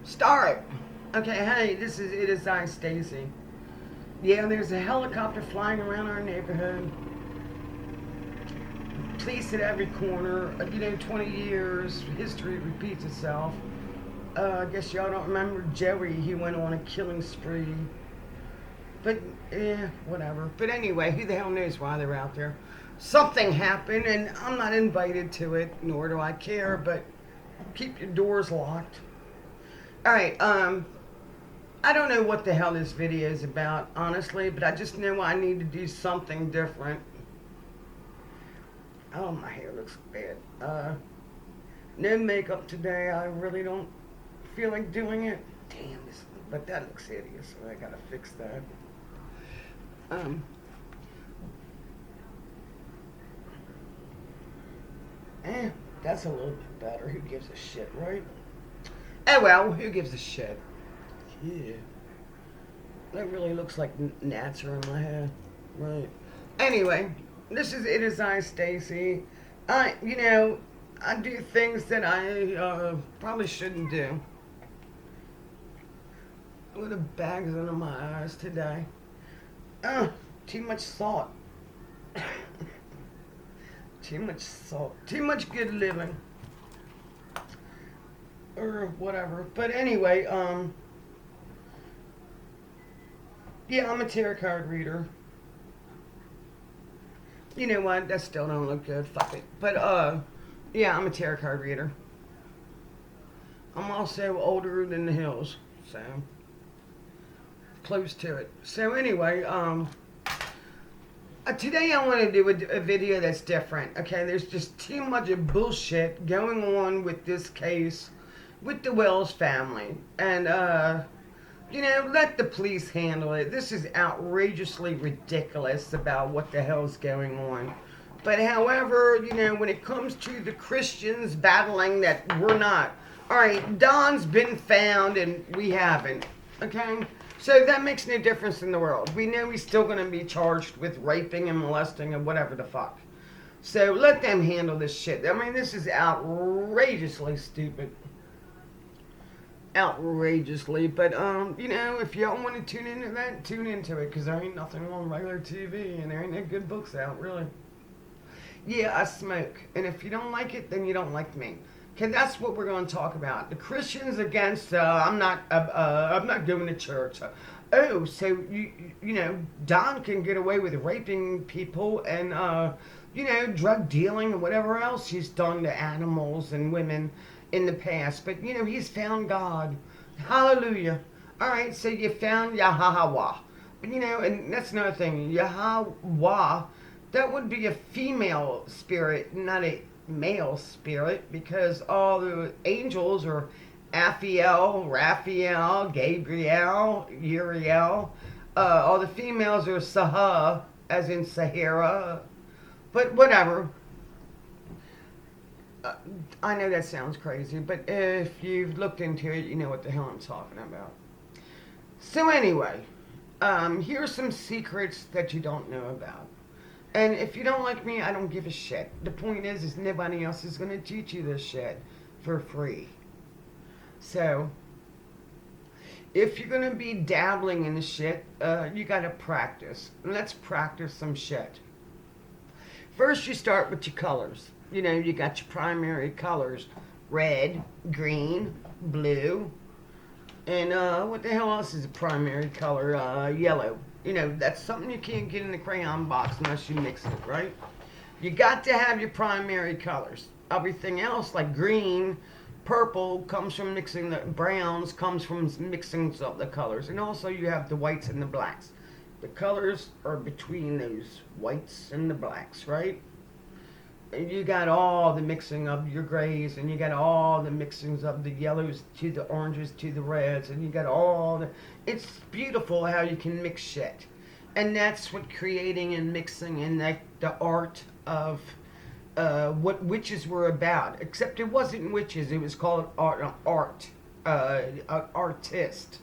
Start. Okay, hey, this is Itisistacy. Yeah, there's a helicopter flying around our neighborhood. Police at every corner. 20 years, history repeats itself. I guess y'all don't remember Joey. He went on a killing spree. But, whatever. But anyway, who the hell knows why they're out there? Something happened, and I'm not invited to it, nor do I care, but keep your doors locked. Alright, I don't know what the hell this video is about, honestly, but I just know I need to do something different. Oh, my hair looks bad. No makeup today. I really don't feel like doing it. Damn, but that looks hideous, so I gotta fix that. Um, eh, that's a little bit better. Who gives a shit, right? Oh well, who gives a shit? Yeah. That really looks like gnats are in my head. Right. Anyway, this is It Is I, Stacy. I do things that I probably shouldn't do. With the bags under my eyes today. Too much salt. Too much salt. Too much good living. Or whatever. But anyway, yeah, I'm a tarot card reader. You know what? That still don't look good. Fuck it. But yeah, I'm a tarot card reader. I'm also older than the hills, so close to it. So anyway, today I want to do a video that's different. Okay, there's just too much of bullshit going on with this case with the Wells family, and let the police handle it. This is outrageously ridiculous about what the hell's going on. But however, when it comes to the Christians battling that we're not. Alright, Don's been found and we haven't. Okay? So that makes no difference in the world. We know he's still going to be charged with raping and molesting and whatever the fuck. So let them handle this shit. I mean, this is outrageously stupid. Outrageously, but if y'all want to tune into that, tune into it, because there ain't nothing on regular TV and there ain't no good books out, really. Yeah, I smoke, and if you don't like it, then you don't like me. Okay, that's what we're going to talk about. The Christians against I'm not going to church. Oh, so Don can get away with raping people and drug dealing and whatever else he's done to animals and women in the past, but he's found God. Hallelujah. All right, so you found Yahweh, but and that's another thing. Yahweh, that would be a female spirit, not a male spirit, because all the angels are Aphiel, Raphael, Gabriel, Uriel. All the females are Sahah, as in Sahara. But whatever. I know that sounds crazy, but if you've looked into it, you know what the hell I'm talking about. So anyway, here's some secrets that you don't know about. And if you don't like me, I don't give a shit. The point is nobody else is going to teach you this shit for free. So, if you're going to be dabbling in the shit, you got to practice. Let's practice some shit. First, you start with your colors. You got your primary colors. Red, green, blue, and what the hell else is a primary color? Yellow. That's something you can't get in the crayon box unless you mix it, right? You got to have your primary colors. Everything else, like green, purple, comes from mixing the browns, comes from mixing up the colors. And also you have the whites and the blacks. The colors are between those whites and the blacks, right? You got all the mixing of your grays, and you got all the mixings of the yellows to the oranges to the reds, and you got all the... It's beautiful how you can mix shit. And that's what creating and mixing and the art of what witches were about. Except it wasn't witches, it was called art. An artist.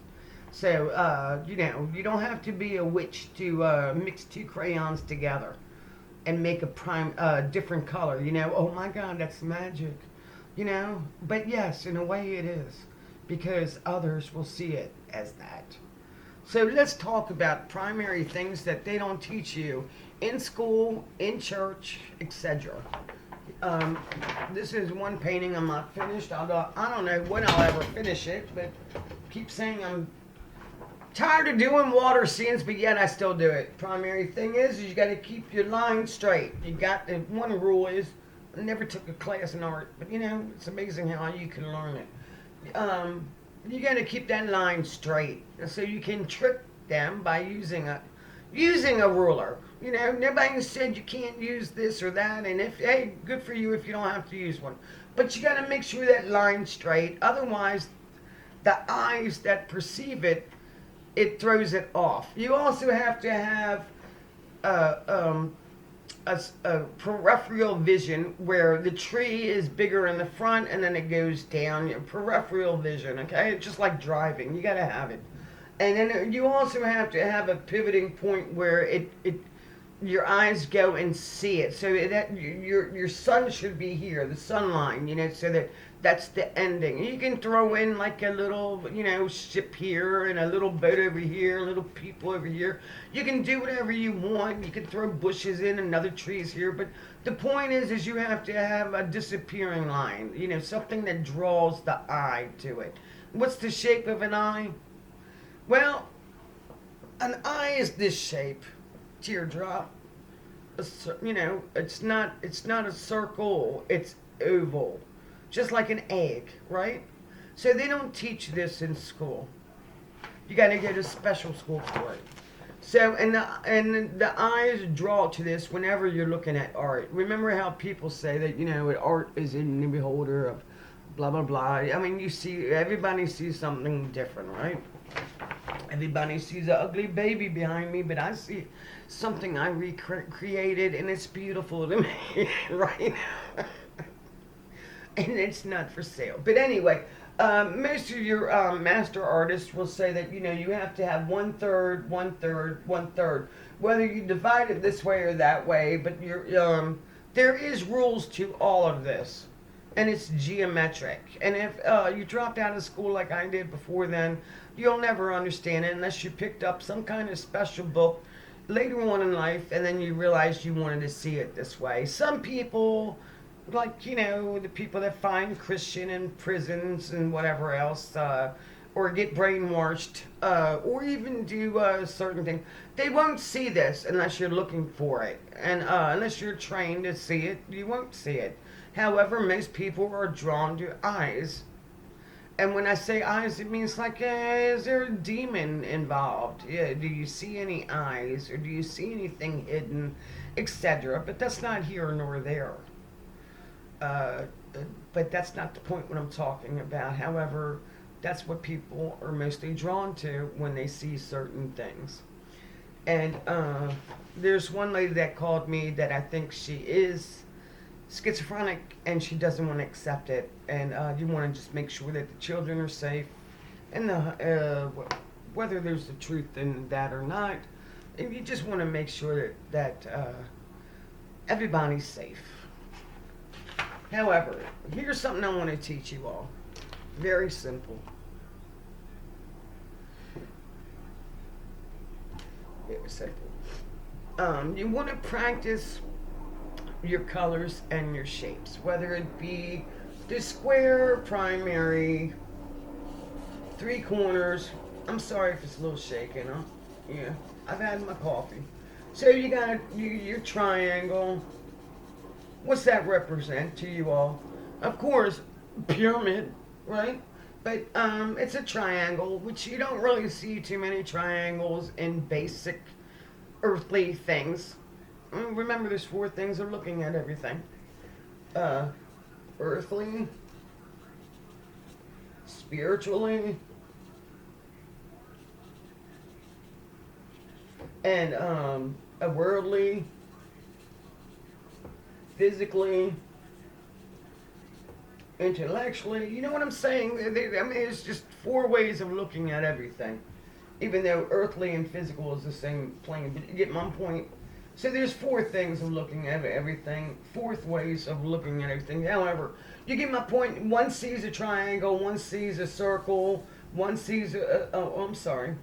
So, you don't have to be a witch to mix two crayons together and make a different color. Oh my God, that's magic. But yes, in a way it is. because others will see it as that. So let's talk about primary things that they don't teach you in school, in church, etc. This is one painting I'm not finished. I don't know when I'll ever finish it, but keep saying I'm tired of doing water scenes, but yet I still do it. Primary thing is you got to keep your line straight. You got the one rule is I never took a class in art, but it's amazing how you can learn it. You got to keep that line straight, so you can trick them by using a ruler. Nobody said you can't use this or that, and hey, good for you if you don't have to use one. But you got to make sure that line's straight. Otherwise, the eyes that perceive it throws it off. You also have to have a peripheral vision where the tree is bigger in the front and then it goes down. Peripheral vision, okay? Just like driving, you got to have it. And then you also have to have a pivoting point where your eyes go and see it. So that your sun should be here, the sun line, so that's the ending. You can throw in like a little, ship here and a little boat over here, little people over here. You can do whatever you want. You can throw bushes in and other trees here. But the point is you have to have a disappearing line, something that draws the eye to it. What's the shape of an eye? Well, an eye is this shape, teardrop. It's not a circle. It's oval. Just like an egg, right? So they don't teach this in school. You got to go to special school for it. So, and the eyes draw to this whenever you're looking at art. Remember how people say that, art is in the beholder of blah, blah, blah. I mean, everybody sees something different, right? Everybody sees an ugly baby behind me, but I see something I recreated, and it's beautiful to me, right? And it's not for sale. But anyway, most of your master artists will say that, you have to have 1/3, 1/3, 1/3. Whether you divide it this way or that way, but there is rules to all of this. And it's geometric. And if you dropped out of school like I did before then, you'll never understand it unless you picked up some kind of special book later on in life and then you realized you wanted to see it this way. Some people, like, the people that find Christian in prisons and whatever else, or get brainwashed, or even do certain things, they won't see this unless you're looking for it. And unless you're trained to see it, you won't see it. However, most people are drawn to eyes. And when I say eyes, it means like, is there a demon involved? Yeah, do you see any eyes? Or do you see anything hidden? Etc. But that's not here nor there. But that's not the point what I'm talking about. However, that's what people are mostly drawn to when they see certain things. And there's one lady that called me that I think she is schizophrenic and she doesn't want to accept it, and you want to just make sure that the children are safe, and whether there's the truth in that or not, and you just want to make sure that everybody's safe. However, here's something I want to teach you all. Very simple. Very simple. You want to practice your colors and your shapes, whether it be the square, primary, three corners. I'm sorry if it's a little shaky, huh? Yeah, I've had my coffee. So you got your triangle. What's that represent to you all? Of course, pyramid, right? But it's a triangle, which you don't really see too many triangles in basic earthly things. Remember, there's 4 things of looking at everything. Earthly, spiritually, and a worldly, physically, intellectually. You know what I'm saying? I mean, it's just 4 ways of looking at everything. Even though earthly and physical is the same plane. But you get my point. So there's four things of looking at everything, fourth ways of looking at everything. However, you get my point. One sees a triangle, one sees a circle, one sees oh, I'm sorry.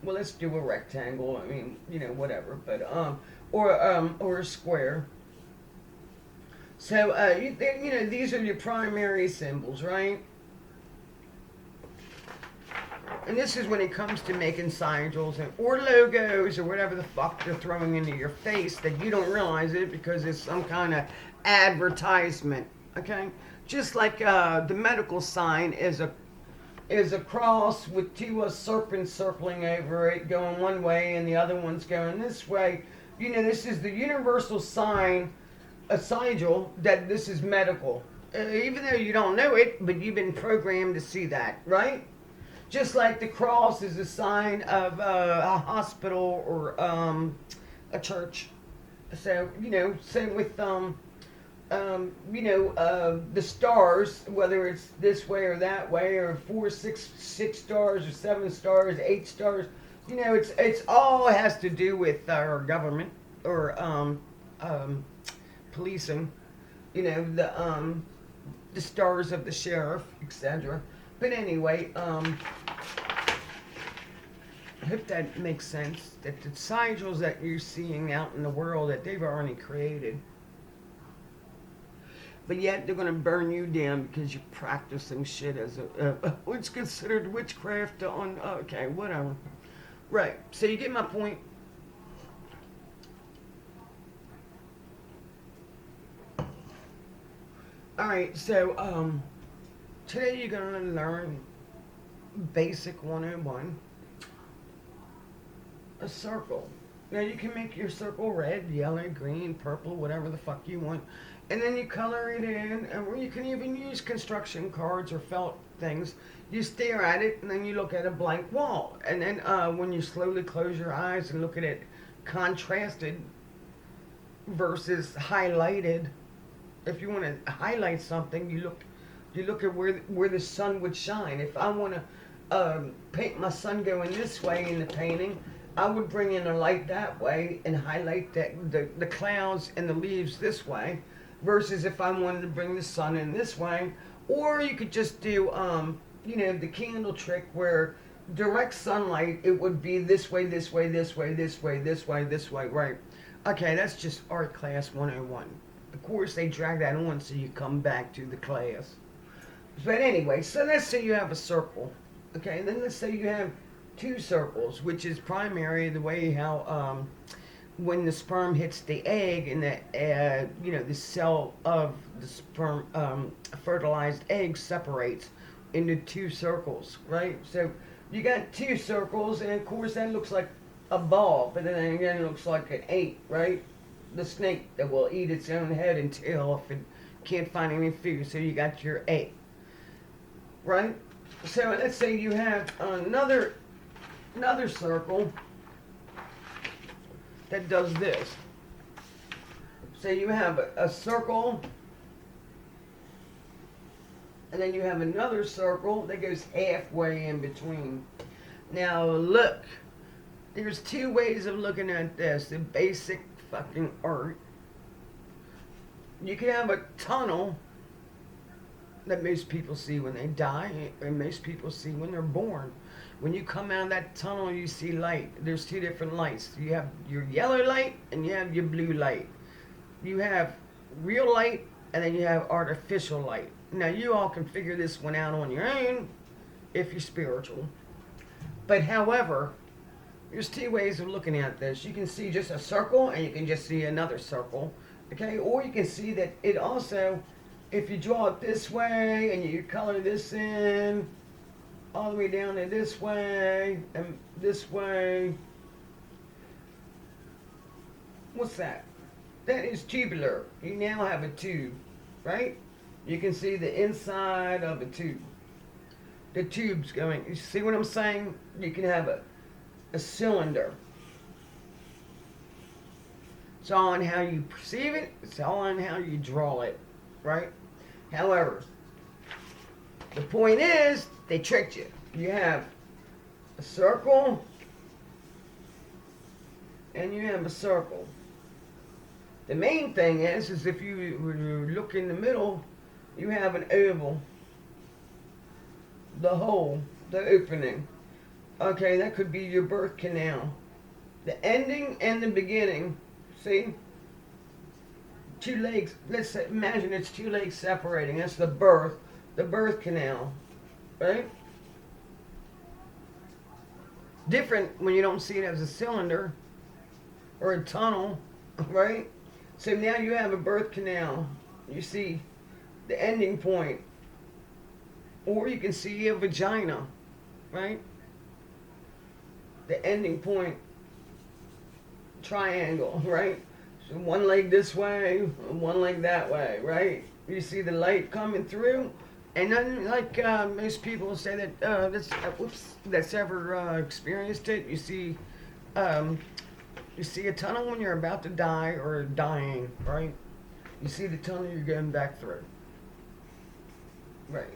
Well, let's do a rectangle. I mean, whatever. But or a square. So these are your primary symbols, right? And this is when it comes to making sigils or logos or whatever the fuck they're throwing into your face that you don't realize it because it's some kind of advertisement. Okay, just like the medical sign is a cross with two serpents circling over it, going one way, and the other one's going this way. This is the universal sign, a sigil, that this is medical. Even though you don't know it, but you've been programmed to see that, right? Just like the cross is a sign of a hospital or a church. So, same with, the stars, whether it's this way or that way, or 4, 6 stars, or 7 stars, 8 stars. It's all has to do with our government or policing. The stars of the sheriff, etc. But anyway, I hope that makes sense. That the sigils that you're seeing out in the world that they've already created, but yet they're going to burn you down because you're practicing shit as what's considered witchcraft on. Okay, whatever. Right. So you get my point. All right. So today you're going to learn basic 101. A circle. Now you can make your circle red, yellow, green, purple, whatever the fuck you want. And then you color it in, and you can even use construction cards or felt things. You stare at it, and then you look at a blank wall. And then when you slowly close your eyes and look at it contrasted versus highlighted, if you want to highlight something, you look at where the sun would shine. If I want to paint my sun going this way in the painting, I would bring in a light that way and highlight the clouds and the leaves this way, versus if I wanted to bring the sun in this way. Or you could just do, the candle trick where direct sunlight, it would be this way, this way, this way, this way, this way, this way, right? Okay, that's just art class 101. Of course, they drag that on so you come back to the class. But anyway, so let's say you have a circle. Okay, then let's say you have 2 circles, which is primary, the way how when the sperm hits the egg and the cell of the sperm fertilized egg separates into 2 circles, right? So you got 2 circles, and of course that looks like a ball, but then again it looks like an 8, right? The snake that will eat its own head and tail if it can't find any food. So you got your 8, right? So let's say you have another circle that does this. So you have a circle, and then you have another circle that goes halfway in between. Now look, there's 2 ways of looking at this. The basic fucking art. You can have a tunnel that most people see when they die, and most people see when they're born. When you come out of that tunnel, you see light. There's 2 different lights. You have your yellow light and you have your blue light. You have real light and then you have artificial light. Now you all can figure this one out on your own if you're spiritual. But however, there's 2 ways of looking at this. You can see just a circle and you can just see another circle. Okay, or you can see that it also, if you draw it this way and you color this in, all the way down to this way, and this way. What's that? That is tubular. You now have a tube, right? You can see the inside of a tube. The tube's going, you see what I'm saying? You can have a cylinder. It's all on how you perceive it. It's all on how you draw it, right? However, the point is, they tricked you. You have a circle, and you have a circle. The main thing is if you look in the middle, you have an oval, the hole, the opening. Okay, that could be your birth canal. The ending and the beginning. See? Two legs. Let's imagine it's two legs separating. That's the birth canal. Right? Different when you don't see it as a cylinder or a tunnel. Right? So now you have a birth canal. You see the ending point. Or you can see a vagina. Right? The ending point. Triangle. Right? So one leg this way, one leg that way, right? You see the light coming through, and then like most people say that that's ever experienced it. You see a tunnel when you're about to die or dying, right? You see the tunnel you're going back through, right?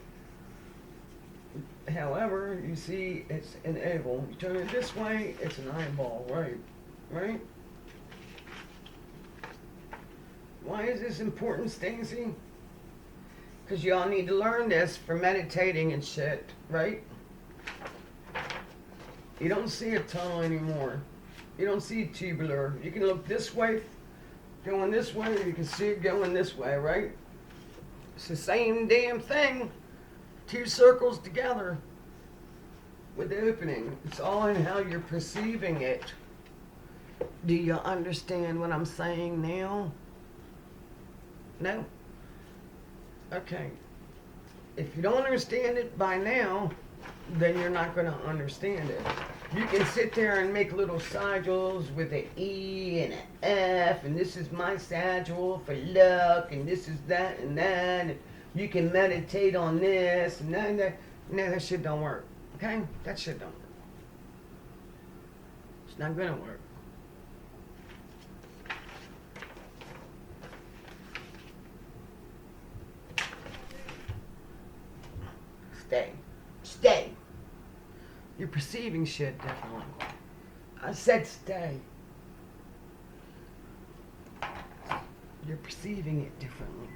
However, you see it's an oval. You turn it this way, it's an eyeball, right? Right? Why is this important, Stacy? Because y'all need to learn this for meditating and shit, right? You don't see a tunnel anymore. You don't see tubular. You can look this way, going this way, or you can see it going this way, right? It's the same damn thing. Two circles together with the opening. It's all in how you're perceiving it. Do you understand what I'm saying now? No? Okay. If you don't understand it by now, then you're not going to understand it. You can sit there and make little sigils with an E and an F, and this is my sigil for luck, and this is that and that, and you can meditate on this, and that. No, that shit don't work. Okay? That shit don't work. It's not going to work. Stay. You're perceiving shit differently. I said stay. You're perceiving it differently.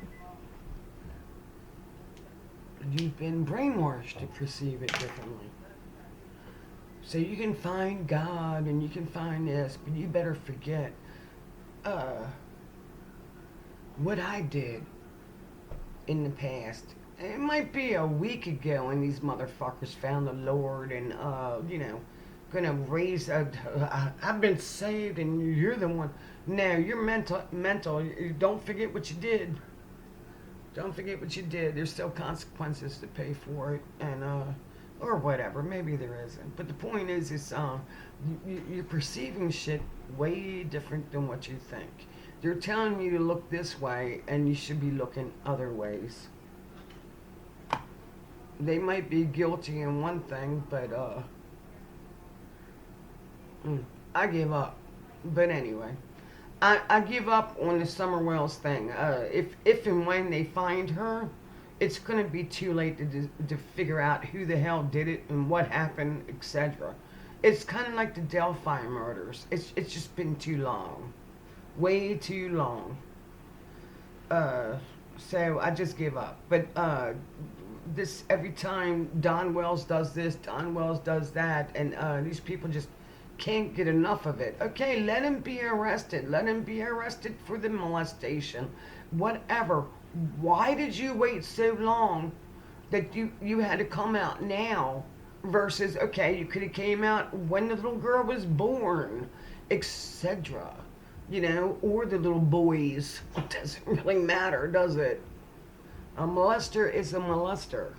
You've been brainwashed to perceive it differently. So you can find God and you can find this, but you better forget what I did in the past. It might be a week ago and these motherfuckers found the Lord and, gonna raise I've been saved and you're the one. No, you're mental. Don't forget what you did. Don't forget what you did. There's still consequences to pay for it and, or whatever. Maybe there isn't. But the point is you're perceiving shit way different than what you think. They're telling you to look this way and you should be looking other ways. They might be guilty in one thing, but I give up. But anyway, I give up on the Summer Wells thing. If and when they find her, it's going to be too late to figure out who the hell did it and what happened, etc. It's kind of like the Delphi murders. It's just been too long. Way too long. So I just give up. But this every time Don Wells does this, Don Wells does that, and these people just can't get enough of it. Okay, let him be arrested. Let him be arrested for the molestation. Whatever. Why did you wait so long that you had to come out now versus, okay, you could have came out when the little girl was born, etc. Or the little boys. It doesn't really matter, does it? A molester is a molester.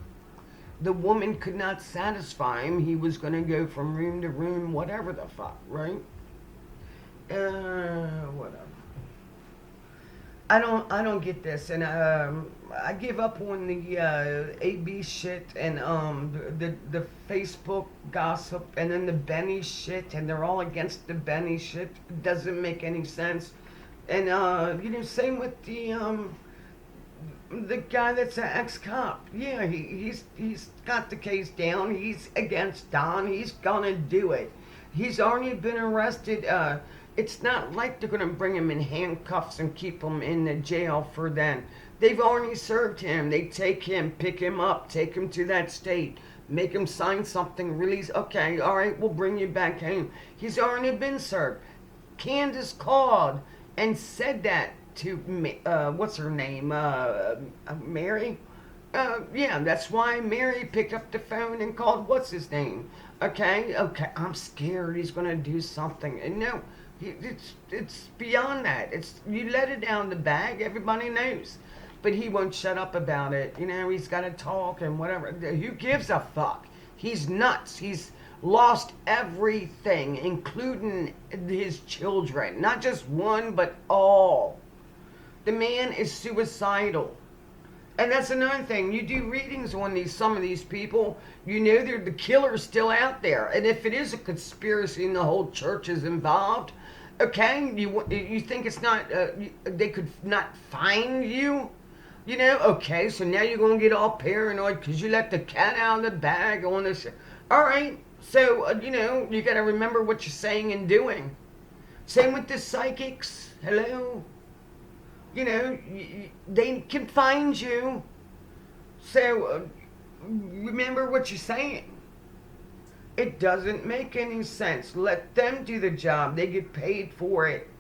The woman could not satisfy him. He was going to go from room to room, whatever the fuck, right? Whatever. I don't get this, and I give up on the AB shit and the Facebook gossip, and then the Benny shit, and they're all against the Benny shit. It doesn't make any sense. And same with the guy that's an ex-cop. Yeah, he's got the case down. He's against Don. He's gonna do it. He's already been arrested. It's not like they're going to bring him in handcuffs and keep him in the jail for then. They've already served him. They take him, pick him up, take him to that state, make him sign something, release. Okay, all right, we'll bring you back home. He's already been served. Candace called and said that to what's her name? Mary? Yeah, that's why Mary picked up the phone and called what's his name. Okay, okay, I'm scared he's going to do something. And no, it's beyond that. It's you let it down the bag, everybody knows. But he won't shut up about it. You know, he's got to talk and whatever. Who gives a fuck? He's nuts. He's lost everything, including his children. Not just one, but all. The man is suicidal. And that's another thing. You do readings on some of these people, you know the killer's still out there. And if it is a conspiracy and the whole church is involved, okay, you think it's not, they could not find you? You know, okay, so now you're going to get all paranoid because you let the cat out of the bag on this. All right, so, you know, you got to remember what you're saying and doing. Same with the psychics. Hello? You know, they can find you. So, remember what you're saying. It doesn't make any sense. Let them do the job. They get paid for it.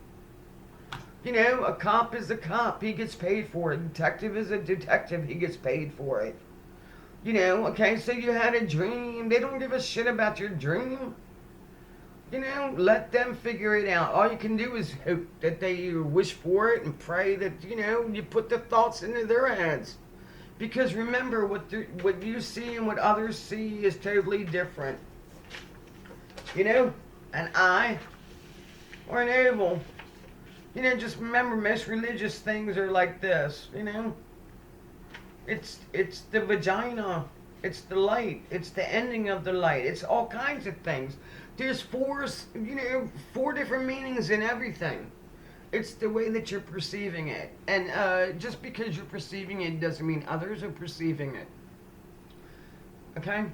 You know, a cop is a cop. He gets paid for it. A detective is a detective. He gets paid for it. You know, okay, so you had a dream. They don't give a shit about your dream. You know, let them figure it out. All you can do is hope that they wish for it and pray that, you know, you put the thoughts into their heads. Because remember, what you see and what others see is totally different. You know, an eye or an oval. You know, just remember, most religious things are like this, you know. It's the vagina. It's the light. It's the ending of the light. It's all kinds of things. There's four different meanings in everything. It's the way that you're perceiving it. And just because you're perceiving it doesn't mean others are perceiving it. Okay?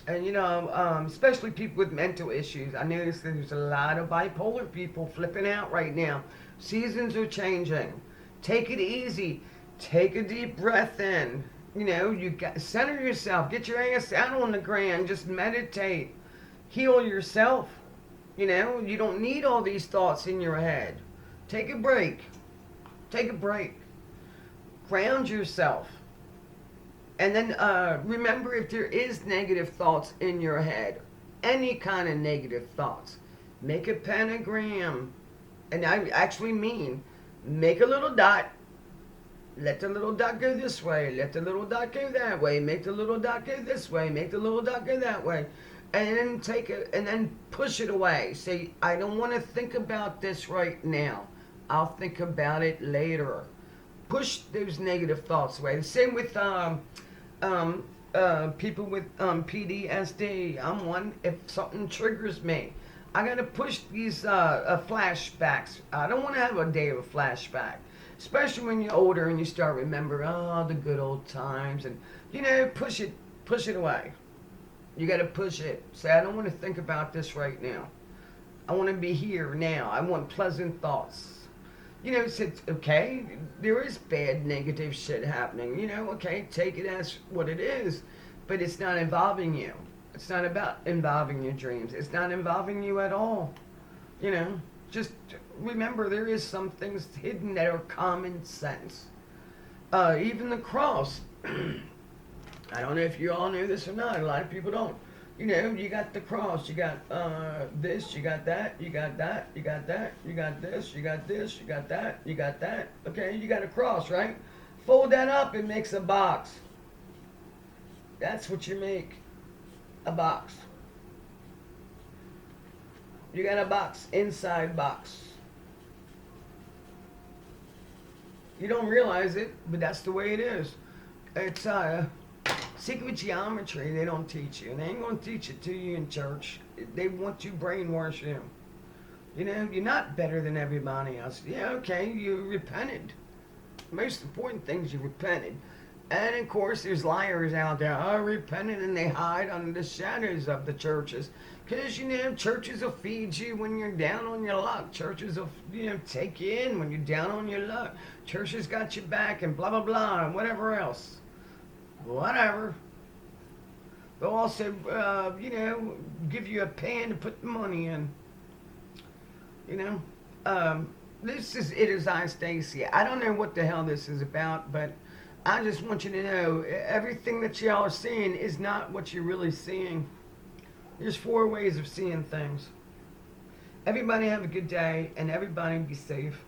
And, you know, especially people with mental issues. I notice there's a lot of bipolar people flipping out right now. Seasons are changing. Take it easy. Take a deep breath in. You know, you got center yourself. Get your ass out on the ground. Just meditate. Heal yourself. You know, you don't need all these thoughts in your head. Take a break. Take a break. Ground yourself. And then remember, if there is negative thoughts in your head, any kind of negative thoughts, make a pentagram. And I actually mean, make a little dot. Let the little dot go this way. Let the little dot go that way. Make the little dot go this way. Make the little dot go that way. And then take it and then push it away. Say, I don't want to think about this right now. I'll think about it later. Push those negative thoughts away. The same with people with PTSD. I'm one. If something triggers me, I gotta push these flashbacks. I don't want to have a day of a flashback, especially when you're older and you start remembering the good old times, and you know, push it away. You gotta push it. Say, I don't want to think about this right now. I want to be here now. I want pleasant thoughts. You know, it's okay, there is bad, negative shit happening. You know, okay, take it as what it is. But it's not involving you. It's not about involving your dreams. It's not involving you at all. You know, just remember there is some things hidden that are common sense. Even the cross. I don't know if you all know this or not. A lot of people don't. You know, you got the cross, you got this, you got that, you got that, you got that, you got this, you got this, you got that, you got that. Okay, you got a cross, right? Fold that up, it makes a box. That's what you make, a box. You got a box, inside box. You don't realize it, but that's the way it is. It's secret geometry they don't teach you. And they ain't going to teach it to you in church. They want to brainwash you. You know, you're not better than everybody else. Yeah, okay, you repented. Most important thing is you repented. And of course, there's liars out there. Oh, repentant, and they hide under the shadows of the churches. Because, churches will feed you when you're down on your luck. Churches will, take you in when you're down on your luck. Churches got your back and blah, blah, blah, and whatever else. Whatever. They'll also, give you a pan to put the money in. You know? This is Itisistacy. I don't know what the hell this is about, but I just want you to know everything that y'all are seeing is not what you're really seeing. There's 4 ways of seeing things. Everybody have a good day, and everybody be safe.